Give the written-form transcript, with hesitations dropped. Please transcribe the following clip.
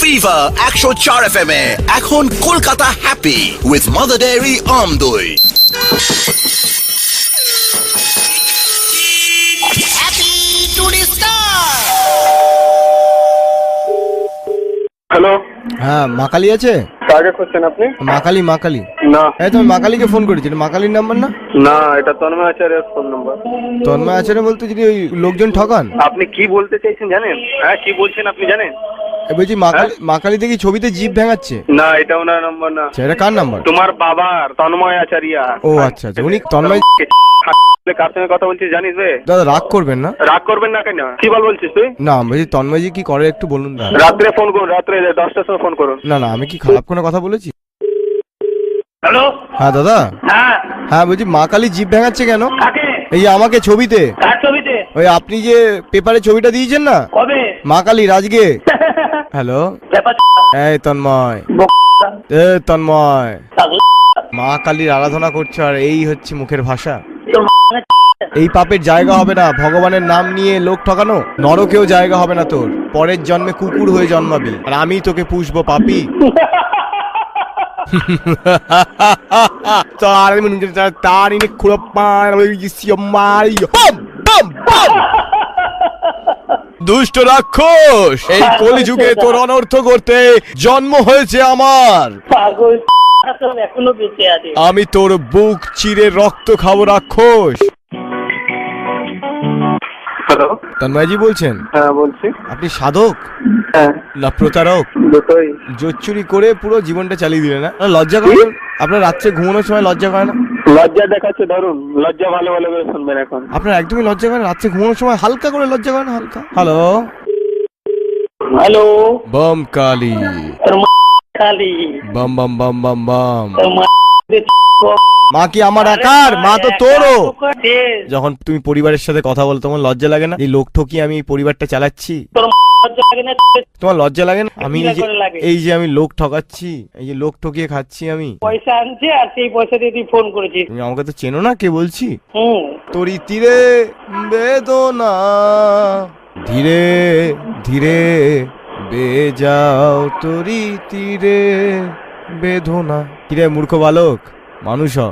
Fever 104 FM এ এখন Kolkata happy with Mother Dairy আমদই। হ্যালো, হ্যাঁ মা কালী আছে? কাকে খুঁজছেন আপনি? মা কালী না এই তুমি মা কালীকে ফোন করেছিলে, মা কালীর নাম্বার না? না, এটা তন্ময় আচার্যের ফোন নাম্বার। তন্ময় আচার্য বলতে যিনি ওই লোকজন ঠকান? আপনি কি বলতে চাইছেন জানেন? হ্যাঁ, কি বলছেন আপনি জানেন? বলছি মা কালী দেখি ছবিতে জিভ ভেঙাচ্ছে। না, এটা ওনার নাম্বার না। আচ্ছা, এটা কার নাম্বার? তোমার বাবার, তন্ময় আচার্য। ও আচ্ছা আচ্ছা, উনি তন্ময়। কার সঙ্গে কথা বলছিস জানিস বে? দাদা রাগ করবেন না। রাগ করবেন না কেন? কি বলছিস তুই? না বলছি তন্ময়জি কি করে একটু বলুন না। রাত্রে ফোন করুন, রাত্রে 10টার সময় ফোন করুন। না না, আমি কি খারাপ কোনো কথা বলেছি? হ্যালো, হ্যাঁ দাদা। হ্যাঁ হ্যাঁ বলছি মা কালী জিভ ভেঙাচ্ছে কেন? কাকে? এই যে আমাকে ছবিতে, কার ছবিতে? ওই আপনি যে পেপারে ছবিটা দিয়েছেন না, কবে? মা কালীর আজকে। হ্যালো, এই তন্ময়, তন্ময়, মা কালীর আরাধনা করছো আর এই হচ্ছে মুখের ভাষা। এই পাপের জায়গা হবে না, ভগবানের নাম নিয়ে লোক ঠকানো। নরকেও জায়গা হবে না তোর, পরের জন্মে কুকুর হয়ে জন্মাবি আর আমি তোকে পুষবো পাপি। দুষ্ট রাক্ষস, এই কলিযুগে তোর অনর্থ করতে জন্ম হয়েছে আমার। এখনো বেঁচে আছে। আমি তোর বুক চিরে রক্ত খাবো রাক্ষস। হ্যালো, তন্ময়জি বলছেন? হ্যাঁ বলছি। আপনি সাধক হ্যাঁ, না প্রতারক? দুটোই। জোচ্চুরি করে পুরো জীবনটা চালিয়ে দিলেন না? লজ্জা করেন? আপনার রাত্রে ঘুমানোর সময় লজ্জা করে না? লজ্জা দেখাচ্ছে, ধরুন লজ্জা ভালো ভালো করে শুনবেন এখন। আপনার একদমই লজ্জা করেন? রাত্রে ঘুমানোর সময় হালকা করে লজ্জা করেন, হালকা। হ্যালো, হ্যালো, বম কালী, খালি বম বম বম বম বম। তোর মা কি আমার আকার? মা তো তোরও। যখন তুমি পরিবারের সাথে কথা বলো তখন লজ্জা লাগে না? এই লোক ঠকি আমি এই পরিবারটা চালাচ্ছি, তোমার লজ্জা লাগে না? আমি এই যে আমি লোক ঠকাচ্ছি, এই যে লোক ঠকিয়ে খাচ্ছি আমি। পয়সা আনছে আর সেই পয়সা দিয়ে তুই ফোন করেছিস। তুমি আমাকে তো চেনো না, কে বলছি? হুম, তোরি তীরে বেদনা ধীরে ধীরে বেজাও, তোরি তীরে বেদনা। কিরে মূর্খ বালক, মানুষ হ।